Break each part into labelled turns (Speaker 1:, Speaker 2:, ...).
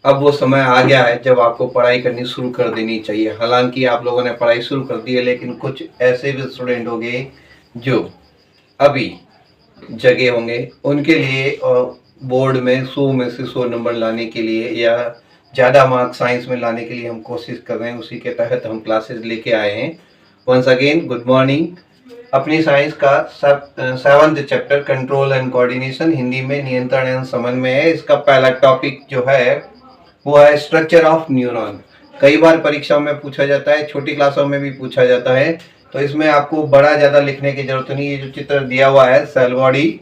Speaker 1: अब वो समय आ गया है जब आपको पढ़ाई करनी शुरू कर देनी चाहिए। हालांकि आप लोगों ने पढ़ाई शुरू कर दी है, लेकिन कुछ ऐसे भी स्टूडेंट होंगे जो अभी जगे होंगे। उनके लिए बोर्ड में 100 में से 100 नंबर लाने के लिए या ज़्यादा मार्क्स साइंस में लाने के लिए हम कोशिश कर रहे हैं। उसी के तहत हम क्लासेस लेके आए हैं। Once again good morning. अपनी साइंस का 7th chapter control and coordination, Hindi में नियंत्रण एवं समन्वय है। इसका पहला टॉपिक जो है वो है स्ट्रक्चर ऑफ न्यूरॉन। कई बार परीक्षाओं में पूछा जाता है, छोटी क्लासों में भी पूछा जाता है, तो इसमें आपको बड़ा ज़्यादा लिखने की जरूरत नहीं। ये जो चित्र दिया हुआ है, सेल बॉडी,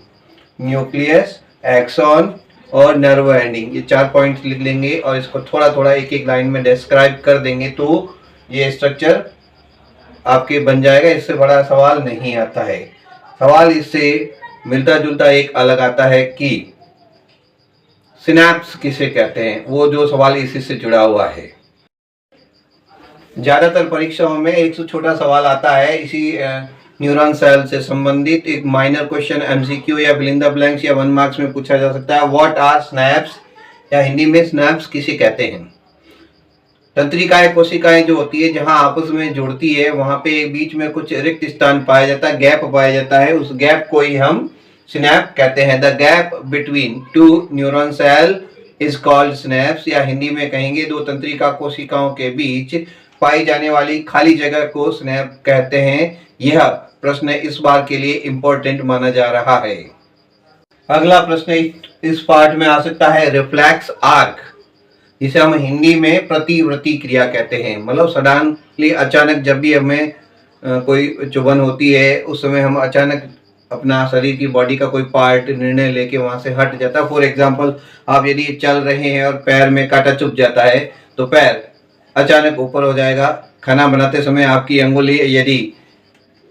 Speaker 1: न्यूक्लियस, एक्सॉन और नर्व एंडिंग, ये 4 पॉइंट्स लिख लेंगे और इसको थोड़ा थोड़ा एक एक लाइन में डिस्क्राइब कर देंगे तो ये स्ट्रक्चर आपके बन जाएगा। इससे बड़ा सवाल नहीं आता है। सवाल इससे मिलता जुलता एक अलग आता है कि सिनैप्स किसे कहते हैं, वो जो सवाल इसी से जुड़ा हुआ है। ज्यादातर परीक्षाओं में एक छोटा सवाल आता है इसी न्यूरॉन सेल से संबंधित, एक माइनर क्वेश्चन एमसीक्यू या फिल इन द ब्लैंक्स या 1 मार्क्स में पूछा जा सकता है। व्हाट आर स्नैप्स, या हिंदी में स्नैप्स किसे कहते हैं। तंत्रिकाएं, कोशिकाएं जो होती है जहां आपस में जुड़ती है, वहां पे बीच में कुछ रिक्त स्थान पाया जाता है, गैप पाया जाता है। उस गैप को ही हम सिनैप कहते हैं। The gap between 2 neuron cell is called synapse, या हिंदी में कहेंगे 2 तंत्रिका कोशिकाओं के बीच पाई जाने वाली खाली जगह को सिनैप कहते हैं। यह प्रश्न इस बार के लिए इंपॉर्टेंट माना जा रहा है। अगला प्रश्न इस पार्ट में आ सकता है रिफ्लेक्स आर्क, जिसे हम हिंदी में प्रतिवर्ती क्रिया कहते हैं। मतलब सडनली, अचानक, जब भी हमें कोई चुभन होती है उस समय हम अचानक अपना शरीर की बॉडी का कोई पार्ट निर्णय लेके वहां से हट जाता है। फॉर एग्जाम्पल, आप यदि चल रहे हैं और पैर में कांटा चुभ जाता है तो पैर अचानक ऊपर हो जाएगा। खाना बनाते समय आपकी अंगुली यदि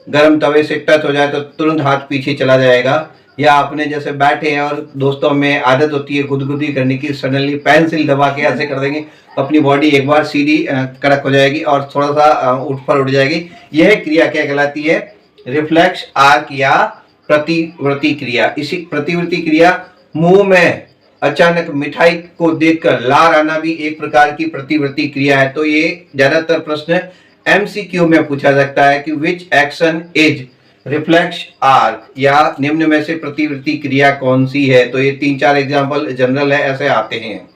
Speaker 1: गर्म तवे से टच हो जाए तो तुरंत हाथ पीछे चला जाएगा। या आपने जैसे बैठे हैं और दोस्तों में आदत होती है गुदगुदी करने की, सडनली पेंसिल दबा के ऐसे कर देंगे तो अपनी बॉडी एक बार सीधी कड़क हो जाएगी और थोड़ा सा उठ जाएगी। यह क्रिया क्या कहलाती है? रिफ्लेक्स आर्क या प्रतिवर्ती क्रिया। इसी प्रतिवर्ती क्रिया, मुंह में अचानक मिठाई को देखकर लार आना भी एक प्रकार की प्रतिवर्ती क्रिया है। तो ये ज्यादातर प्रश्न एमसीक्यू में पूछा सकता है कि विच एक्शन इज रिफ्लेक्स आर्क, या निम्न में से प्रतिवर्ती क्रिया कौन सी है। तो ये 3-4 एग्जाम्पल जनरल है, ऐसे आते हैं।